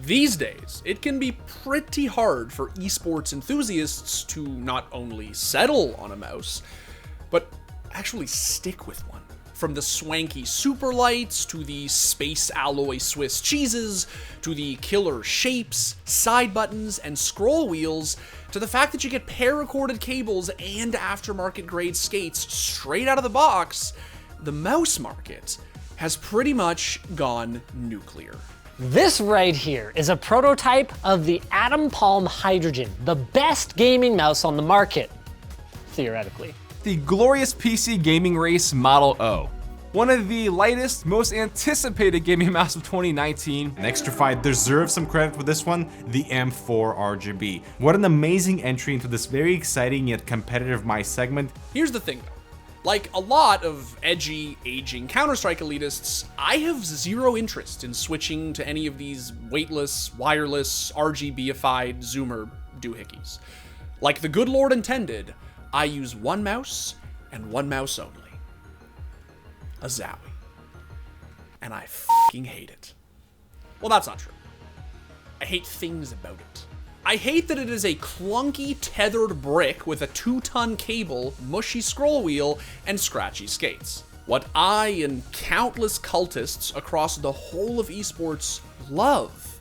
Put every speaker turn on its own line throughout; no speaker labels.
These days, it can be pretty hard for esports enthusiasts to not only settle on a mouse, but actually stick with one. From the swanky Superlights, to the space alloy Swiss cheeses, to the killer shapes, side buttons, and scroll wheels, to the fact that you get paracorded cables and aftermarket grade skates straight out of the box, the mouse market has pretty much gone nuclear.
This right here is a prototype of the Atom Palm Hydrogen, the best gaming mouse on the market, theoretically.
The glorious PC gaming race Model O. One of the lightest, most anticipated gaming mouse of 2019.
And Extrafied deserves some credit for this one, the M4 RGB. What an amazing entry into this very exciting yet competitive mice segment.
Here's the thing though. Like a lot of edgy, aging Counter-Strike elitists, I have zero interest in switching to any of these weightless, wireless, RGB-ified Zoomer doohickeys. Like the good Lord intended, I use one mouse and one mouse only. A Zowie. And I fucking hate it. Well, that's not true. I hate things about it. I hate that it is a clunky, tethered brick with a 2-ton cable, mushy scroll wheel, and scratchy skates. What I and countless cultists across the whole of esports love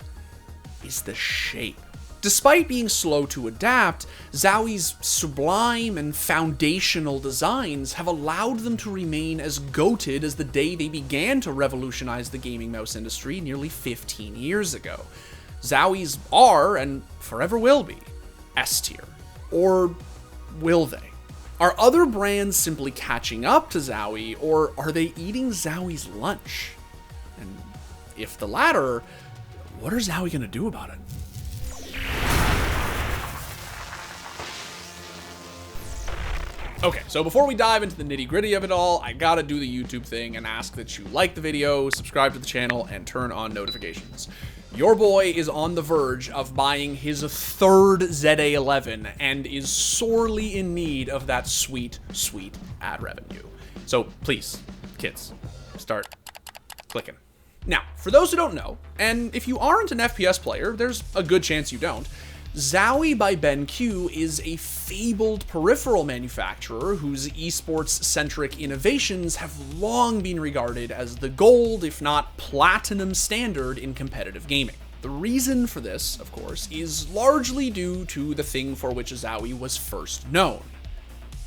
is the shape. Despite being slow to adapt, Zowie's sublime and foundational designs have allowed them to remain as goated as the day they began to revolutionize the gaming mouse industry nearly 15 years ago. Zowies are, and forever will be, S tier. Or will they? Are other brands simply catching up to Zowie, or are they eating Zowie's lunch? And if the latter, what are Zowie gonna do about it? Okay, so before we dive into the nitty-gritty of it all, I gotta do the YouTube thing and ask that you like the video, subscribe to the channel, and turn on notifications. Your boy is on the verge of buying his third ZA11 and is sorely in need of that sweet, sweet ad revenue. So please, kids, start clicking. Now, for those who don't know, and if you aren't an FPS player, there's a good chance you don't, Zowie by BenQ is a fabled peripheral manufacturer whose esports-centric innovations have long been regarded as the gold, if not platinum standard in competitive gaming. The reason for this, of course, is largely due to the thing for which Zowie was first known: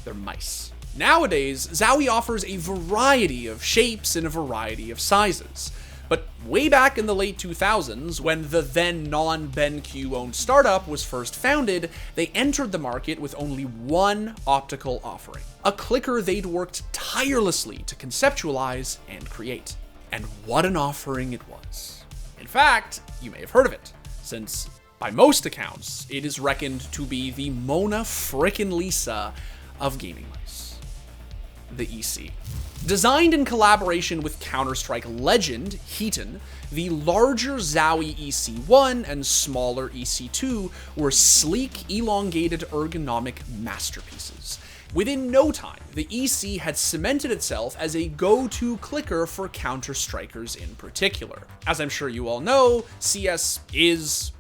their mice. Nowadays, Zowie offers a variety of shapes and a variety of sizes. But way back in the late 2000s, when the then non-BenQ owned startup was first founded, they entered the market with only one optical offering, a clicker they'd worked tirelessly to conceptualize and create. And what an offering it was. In fact, you may have heard of it, since by most accounts, it is reckoned to be the Mona frickin' Lisa of gaming mice. The EC. Designed in collaboration with Counter-Strike legend Heaton, the larger Zowie EC1 and smaller EC2 were sleek, elongated ergonomic masterpieces. Within no time, the EC had cemented itself as a go-to clicker for Counter-Strikers in particular. As I'm sure you all know, CS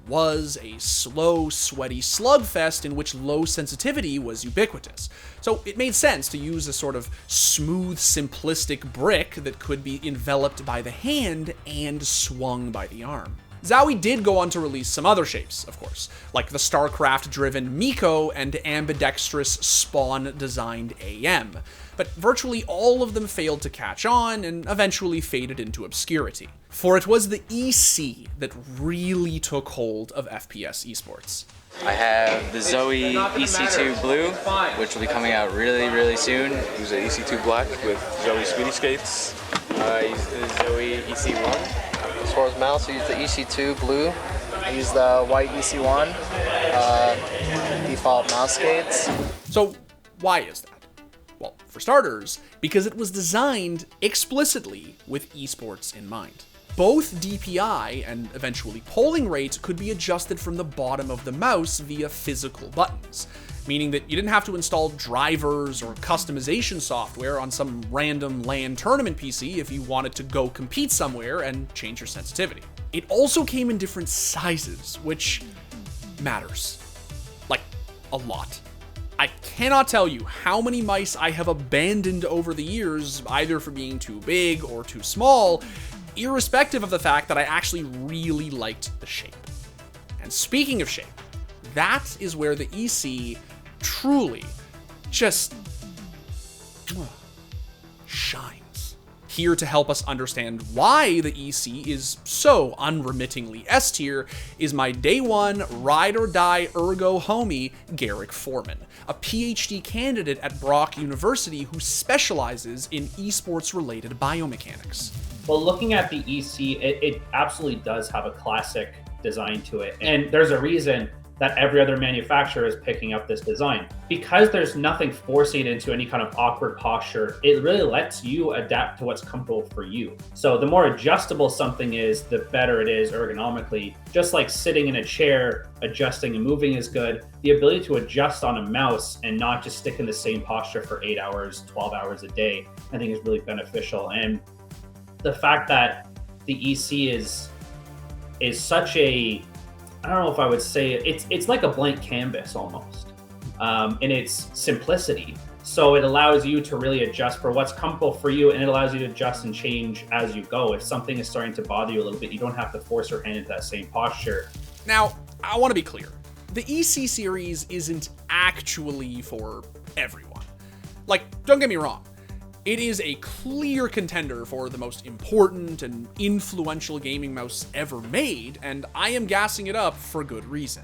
was a slow, sweaty slugfest in which low sensitivity was ubiquitous. So it made sense to use a sort of smooth, simplistic brick that could be enveloped by the hand and swung by the arm. Zowie did go on to release some other shapes, of course, like the StarCraft-driven Miko and ambidextrous Spawn-designed AM, but virtually all of them failed to catch on and eventually faded into obscurity. For it was the EC that really took hold of FPS esports.
I have the Zowie EC2 Blue, which will be coming out really, really soon.
Use the EC2 Black with Zowie Speedy Skates.
I use the Zowie EC1. As far as mouse, I use the EC2 Blue. I use the white EC1 default mouse skates.
So why is that? Well, for starters, because it was designed explicitly with esports in mind. Both DPI and eventually polling rate could be adjusted from the bottom of the mouse via physical buttons, meaning that you didn't have to install drivers or customization software on some random LAN tournament PC if you wanted to go compete somewhere and change your sensitivity. It also came in different sizes, which matters. Like, a lot. I cannot tell you how many mice I have abandoned over the years, either for being too big or too small, irrespective of the fact that I actually really liked the shape. And speaking of shape, that is where the EC truly just shines. Here to help us understand why the EC is so unremittingly S tier is my day one ride or die ergo homie, Garrick Foreman, a PhD candidate at Brock University who specializes in esports related biomechanics.
Well, looking at the EC, it absolutely does have a classic design to it. And there's a reason that every other manufacturer is picking up this design. Because there's nothing forcing it into any kind of awkward posture, it really lets you adapt to what's comfortable for you. So the more adjustable something is, the better it is ergonomically. Just like sitting in a chair, adjusting and moving is good. The ability to adjust on a mouse and not just stick in the same posture for 8 hours, 12 hours a day, I think is really beneficial. And the fact that the EC is such a, I don't know if I would say it's like a blank canvas almost in its simplicity. So it allows you to really adjust for what's comfortable for you, and it allows you to adjust and change as you go. If something is starting to bother you a little bit, you don't have to force your hand into that same posture.
Now, I want to be clear. The EC series isn't actually for everyone. Like, don't get me wrong. It is a clear contender for the most important and influential gaming mouse ever made, and I am gassing it up for good reason.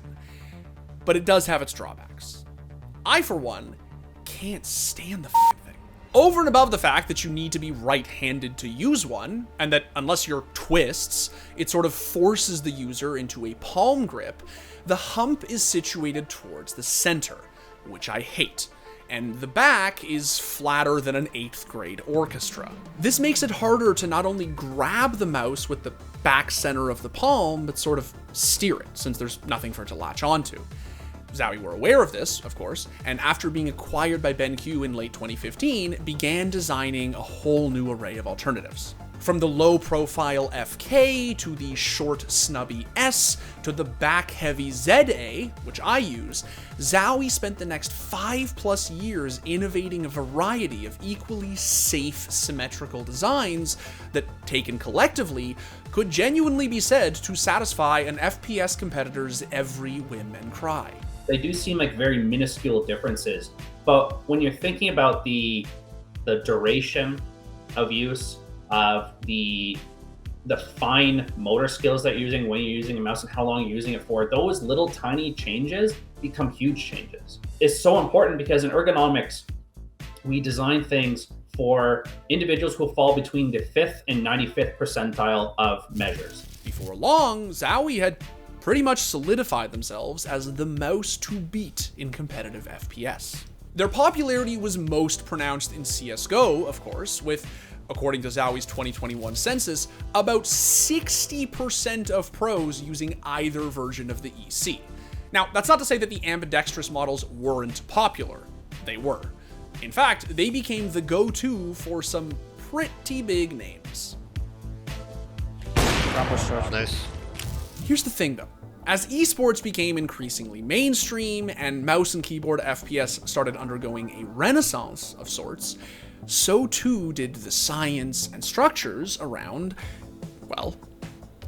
But it does have its drawbacks. I, for one, can't stand the thing. Over and above the fact that you need to be right-handed to use one, and that unless you're twists, it sort of forces the user into a palm grip, the hump is situated towards the center, which I hate. And the back is flatter than an 8th grade orchestra. This makes it harder to not only grab the mouse with the back center of the palm, but sort of steer it, since there's nothing for it to latch onto. Zowie were aware of this, of course, and after being acquired by BenQ in late 2015, began designing a whole new array of alternatives. From the low-profile FK, to the short, snubby S, to the back-heavy ZA, which I use, Zowie spent the next 5+ years innovating a variety of equally safe, symmetrical designs that, taken collectively, could genuinely be said to satisfy an FPS competitor's every whim and cry.
They do seem like very minuscule differences, but when you're thinking about the duration of use, of the fine motor skills that you're using when you're using a mouse and how long you're using it for, those little tiny changes become huge changes. It's so important because in ergonomics, we design things for individuals who fall between the 5th and 95th percentile of measures.
Before long, Zowie had pretty much solidified themselves as the mouse to beat in competitive FPS. Their popularity was most pronounced in CSGO, of course, with, according to Zowie's 2021 census, about 60% of pros using either version of the EC. Now, that's not to say that the ambidextrous models weren't popular. They were. In fact, they became the go-to for some pretty big names.
Nice.
Here's the thing though. As esports became increasingly mainstream and mouse and keyboard FPS started undergoing a renaissance of sorts, so too did the science and structures around, well,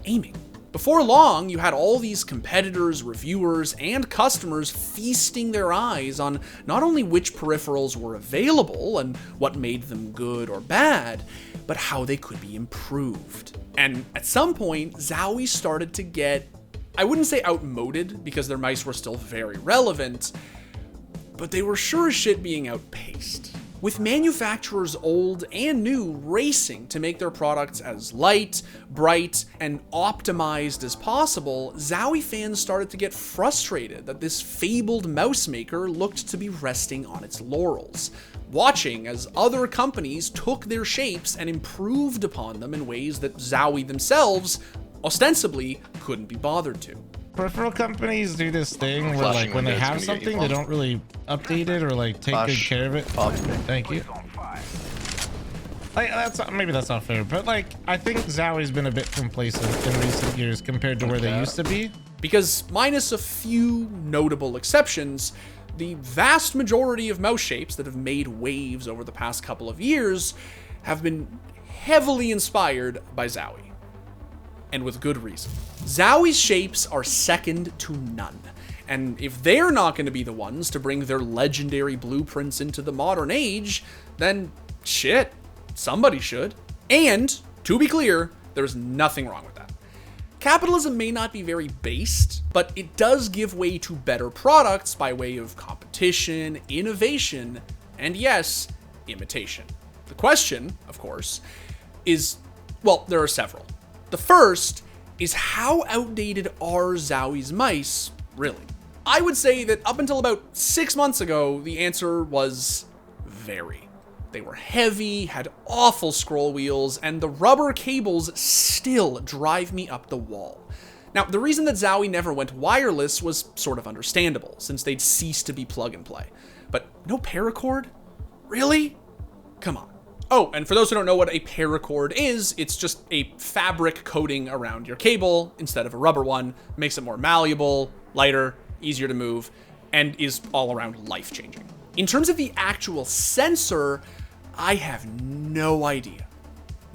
aiming. Before long, you had all these competitors, reviewers, and customers feasting their eyes on not only which peripherals were available and what made them good or bad, but how they could be improved. And at some point, Zowie started to get, I wouldn't say outmoded, because their mice were still very relevant, but they were sure as shit being outpaced. With manufacturers old and new racing to make their products as light, bright, and optimized as possible, Zowie fans started to get frustrated that this fabled mouse maker looked to be resting on its laurels, watching as other companies took their shapes and improved upon them in ways that Zowie themselves ostensibly couldn't be bothered to.
Peripheral companies do this thing where, like, when they have something, they don't really update it or, like, take good care of it. Thank you. Like, maybe that's not fair, but, like, I think Zowie's been a bit complacent in recent years compared to where they used to be.
Because minus a few notable exceptions, the vast majority of mouse shapes that have made waves over the past couple of years have been heavily inspired by Zowie. And with good reason. Zowie's shapes are second to none. And if they're not going to be the ones to bring their legendary blueprints into the modern age, then shit, somebody should. And, to be clear, there's nothing wrong with that. Capitalism may not be very based, but it does give way to better products by way of competition, innovation, and yes, imitation. The question, of course, is, well, there are several. The first is, how outdated are Zowie's mice, really? I would say that up until about 6 months ago, the answer was very. They were heavy, had awful scroll wheels, and the rubber cables still drive me up the wall. Now, the reason that Zowie never went wireless was sort of understandable, since they'd ceased to be plug and play. But no paracord? Really? Come on. Oh, and for those who don't know what a paracord is, it's just a fabric coating around your cable instead of a rubber one. Makes it more malleable, lighter, easier to move, and is all around life-changing. In terms of the actual sensor, I have no idea,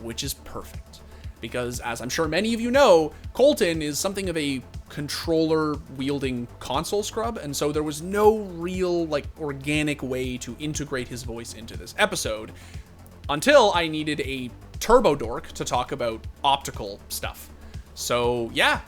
which is perfect. Because as I'm sure many of you know, Colten is something of a controller-wielding console scrub, and so there was no real, organic way to integrate his voice into this episode, until I needed a turbo dork to talk about optical stuff. So yeah,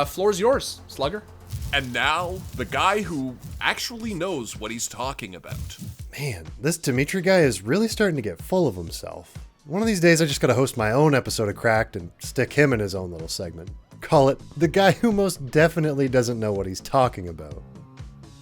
floor's yours, Slugger.
And now, the guy who actually knows what he's talking about.
Man, this Dimitri guy is really starting to get full of himself. One of these days I just gotta host my own episode of Cracked and stick him in his own little segment. Call it, the guy who most definitely doesn't know what he's talking about.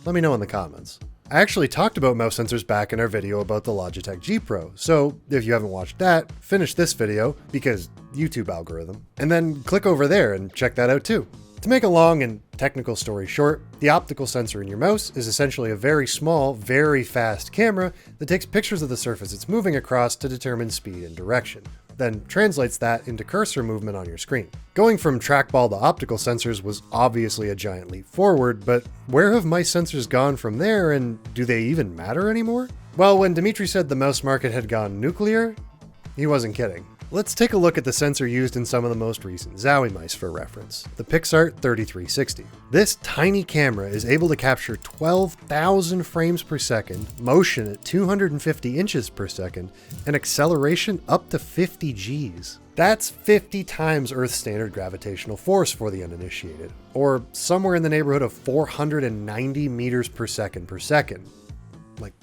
Let me know in the comments. I actually talked about mouse sensors back in our video about the Logitech G Pro, so if you haven't watched that, finish this video, because YouTube algorithm, and then click over there and check that out too. To make a long and technical story short, the optical sensor in your mouse is essentially a very small, very fast camera that takes pictures of the surface it's moving across to determine speed and direction, then translates that into cursor movement on your screen. Going from trackball to optical sensors was obviously a giant leap forward, but where have mice sensors gone from there, and do they even matter anymore? Well, when Dimitri said the mouse market had gone nuclear, he wasn't kidding. Let's take a look at the sensor used in some of the most recent Zowie mice for reference, the PixArt 3360. This tiny camera is able to capture 12,000 frames per second, motion at 250 inches per second, and acceleration up to 50 Gs. That's 50 times Earth's standard gravitational force for the uninitiated, or somewhere in the neighborhood of 490 meters per second. Like,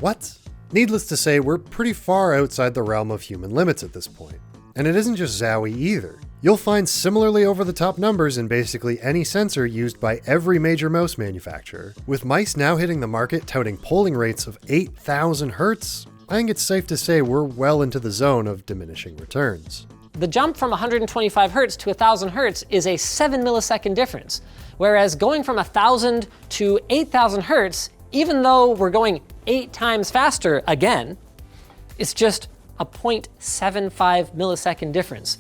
what? Needless to say, we're pretty far outside the realm of human limits at this point. And it isn't just Zowie either. You'll find similarly over-the-top numbers in basically any sensor used by every major mouse manufacturer. With mice now hitting the market touting polling rates of 8,000 Hz, I think it's safe to say we're well into the zone of diminishing returns.
The jump from 125 Hz to 1000 Hz is a 7 millisecond difference, whereas going from 1000 to 8000 Hz, even though we're going 8 times faster again, it's just a 0.75 millisecond difference.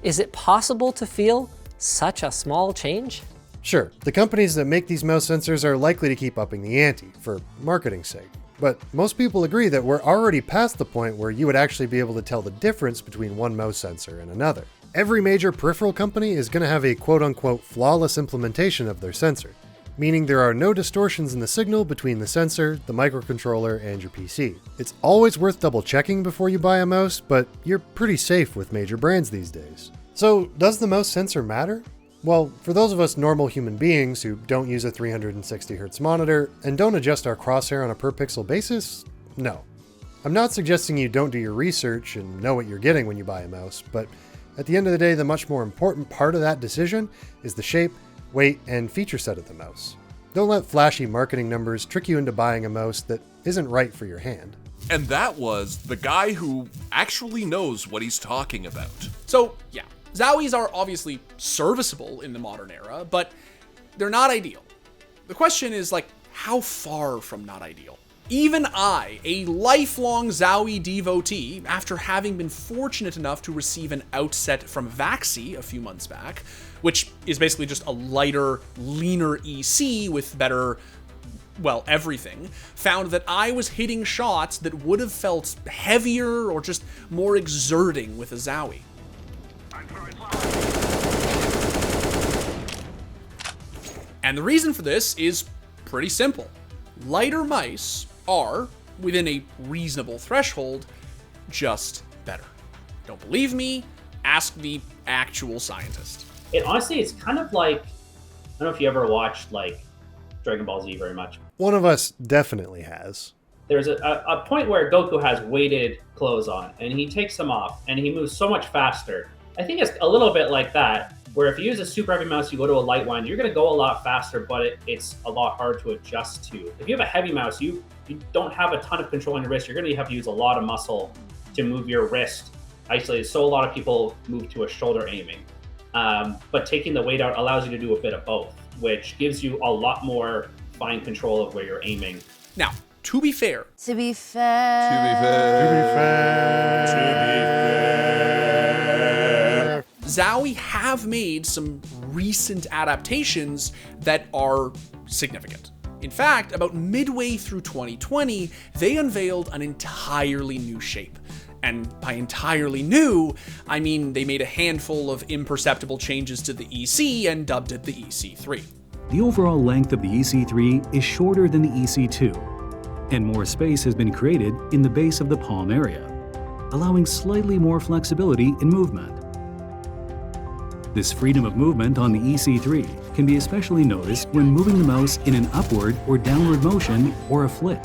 Is it possible to feel such a small change?
Sure, the companies that make these mouse sensors are likely to keep upping the ante for marketing's sake, but most people agree that we're already past the point where you would actually be able to tell the difference between one mouse sensor and another. Every major peripheral company is going to have a quote-unquote flawless implementation of their sensor, meaning there are no distortions in the signal between the sensor, the microcontroller, and your PC. It's always worth double checking before you buy a mouse, but you're pretty safe with major brands these days. So does the mouse sensor matter? Well, for those of us normal human beings who don't use a 360 Hz monitor and don't adjust our crosshair on a per pixel basis, no. I'm not suggesting you don't do your research and know what you're getting when you buy a mouse, but at the end of the day, the much more important part of that decision is the shape, weight, and feature set of the mouse. Don't let flashy marketing numbers trick you into buying a mouse that isn't right for your hand.
And that was the guy who actually knows what he's talking about.
So yeah, Zowies are obviously serviceable in the modern era, but they're not ideal. The question is, like, how far from not ideal? Even I, a lifelong Zowie devotee, after having been fortunate enough to receive an outset from Vaxi a few months back, which is basically just a lighter, leaner EC with better, well, everything, found that I was hitting shots that would have felt heavier or just more exerting with a Zowie. And the reason for this is pretty simple. Lighter mice are, within a reasonable threshold, just better. Don't believe me? Ask the actual scientist.
It honestly, it's kind of like, I don't know if you ever watched like Dragon Ball Z very much.
One of us definitely has.
There's a point where Goku has weighted clothes on and he takes them off and he moves so much faster. I think it's a little bit like that, where if you use a super heavy mouse, you go to a light one, you're going to go a lot faster, but it's a lot hard to adjust to. If you have a heavy mouse, you don't have a ton of control on your wrist. You're going to have to use a lot of muscle to move your wrist isolated. So a lot of people move to a shoulder aiming. But taking the weight out allows you to do a bit of both, which gives you a lot more fine control of where you're aiming.
Now, to be fair.
To be fair.
Zowie have made some recent adaptations that are significant. In fact, about midway through 2020, they unveiled an entirely new shape. And by entirely new, I mean they made a handful of imperceptible changes to the EC and dubbed it the EC3.
The overall length of the EC3 is shorter than the EC2, and more space has been created in the base of the palm area, allowing slightly more flexibility in movement. This freedom of movement on the EC3 can be especially noticed when moving the mouse in an upward or downward motion or a flick.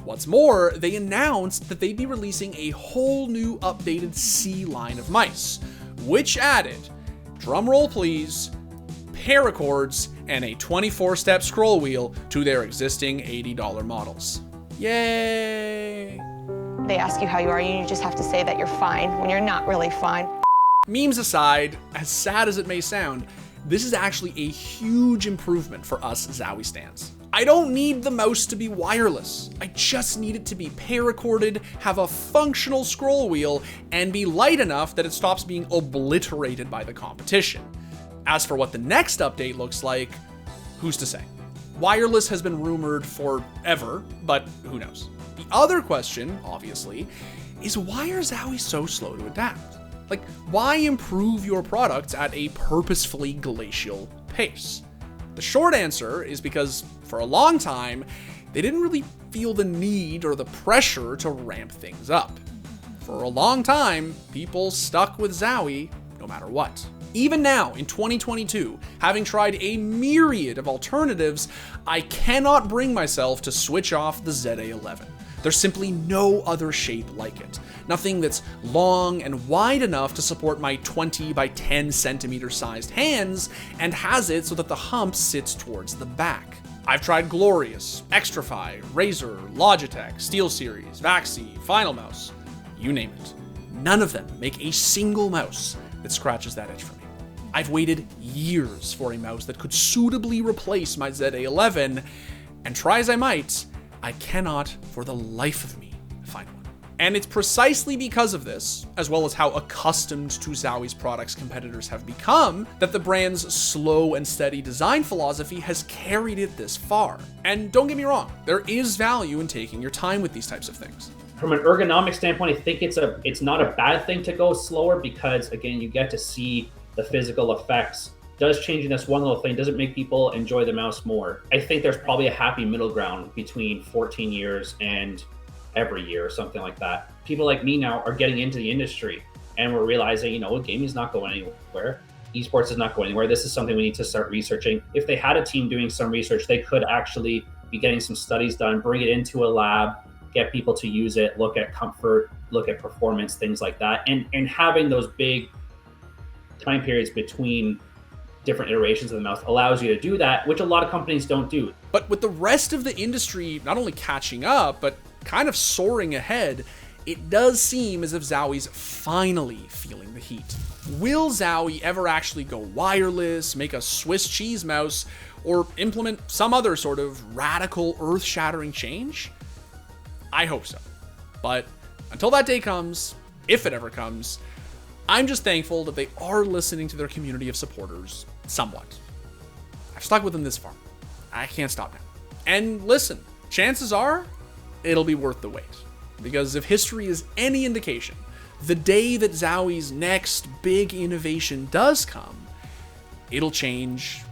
What's more, they announced that they'd be releasing a whole new updated C line of mice, which added, drumroll please, paracords and a 24-step scroll wheel to their existing $80 models. Yay!
They ask you how you are, and you just have to say that you're fine when you're not really fine.
Memes aside, as sad as it may sound, this is actually a huge improvement for us Zowie stans. I don't need the mouse to be wireless. I just need it to be paracorded, have a functional scroll wheel, and be light enough that it stops being obliterated by the competition. As for what the next update looks like, who's to say? Wireless has been rumored forever, but who knows? The other question, obviously, is why are Zowie so slow to adapt? Like, why improve your products at a purposefully glacial pace? The short answer is because, for a long time, they didn't really feel the need or the pressure to ramp things up. For a long time, people stuck with Zowie no matter what. Even now, in 2022, having tried a myriad of alternatives, I cannot bring myself to switch off the ZA11. There's simply no other shape like it. Nothing that's long and wide enough to support my 20 by 10 centimeter sized hands and has it so that the hump sits towards the back. I've tried Glorious, Extrafy, Razer, Logitech, SteelSeries, Vaxi, Final Mouse, you name it. None of them make a single mouse that scratches that itch for me. I've waited years for a mouse that could suitably replace my ZA11, and try as I might, I cannot, for the life of me, find one. And it's precisely because of this, as well as how accustomed to Zowie's products competitors have become, that the brand's slow and steady design philosophy has carried it this far. And don't get me wrong, there is value in taking your time with these types of things.
From an ergonomic standpoint, I think it's not a bad thing to go slower because, again, you get to see the physical effects. Does changing this one little thing, does it make people enjoy the mouse more? I think there's probably a happy middle ground between 14 years and every year or something like that. People like me now are getting into the industry and we're realizing, gaming's not going anywhere. Esports is not going anywhere. This is something we need to start researching. If they had a team doing some research, they could actually be getting some studies done, bring it into a lab, get people to use it, look at comfort, look at performance, things like that. And having those big time periods between different iterations of the mouse allows you to do that, which a lot of companies don't do.
But with the rest of the industry not only catching up, but kind of soaring ahead, it does seem as if Zowie's finally feeling the heat. Will Zowie ever actually go wireless, make a Swiss cheese mouse, or implement some other sort of radical, earth-shattering change? I hope so. But until that day comes, if it ever comes, I'm just thankful that they are listening to their community of supporters somewhat. I've stuck with them this far. I can't stop now. And listen, chances are it'll be worth the wait. Because if history is any indication, the day that Zowie's next big innovation does come, it'll change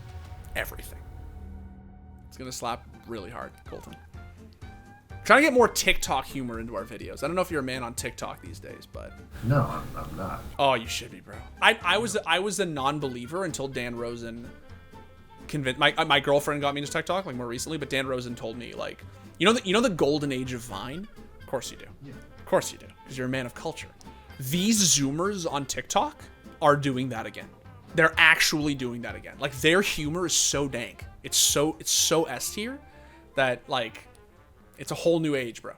everything. It's gonna slap really hard, Colten. Trying to get more TikTok humor into our videos. I don't know if you're a man on TikTok these days, but
no, I'm not.
Oh, you should be, bro. I was a non-believer until Dan Rosen convinced my girlfriend got me into TikTok like more recently, but Dan Rosen told me like, you know the golden age of Vine? Of course you do. Yeah. Of course you do, because you're a man of culture. These Zoomers on TikTok are doing that again. They're actually doing that again. Like their humor is so dank. It's so S tier that like it's a whole new age, bro.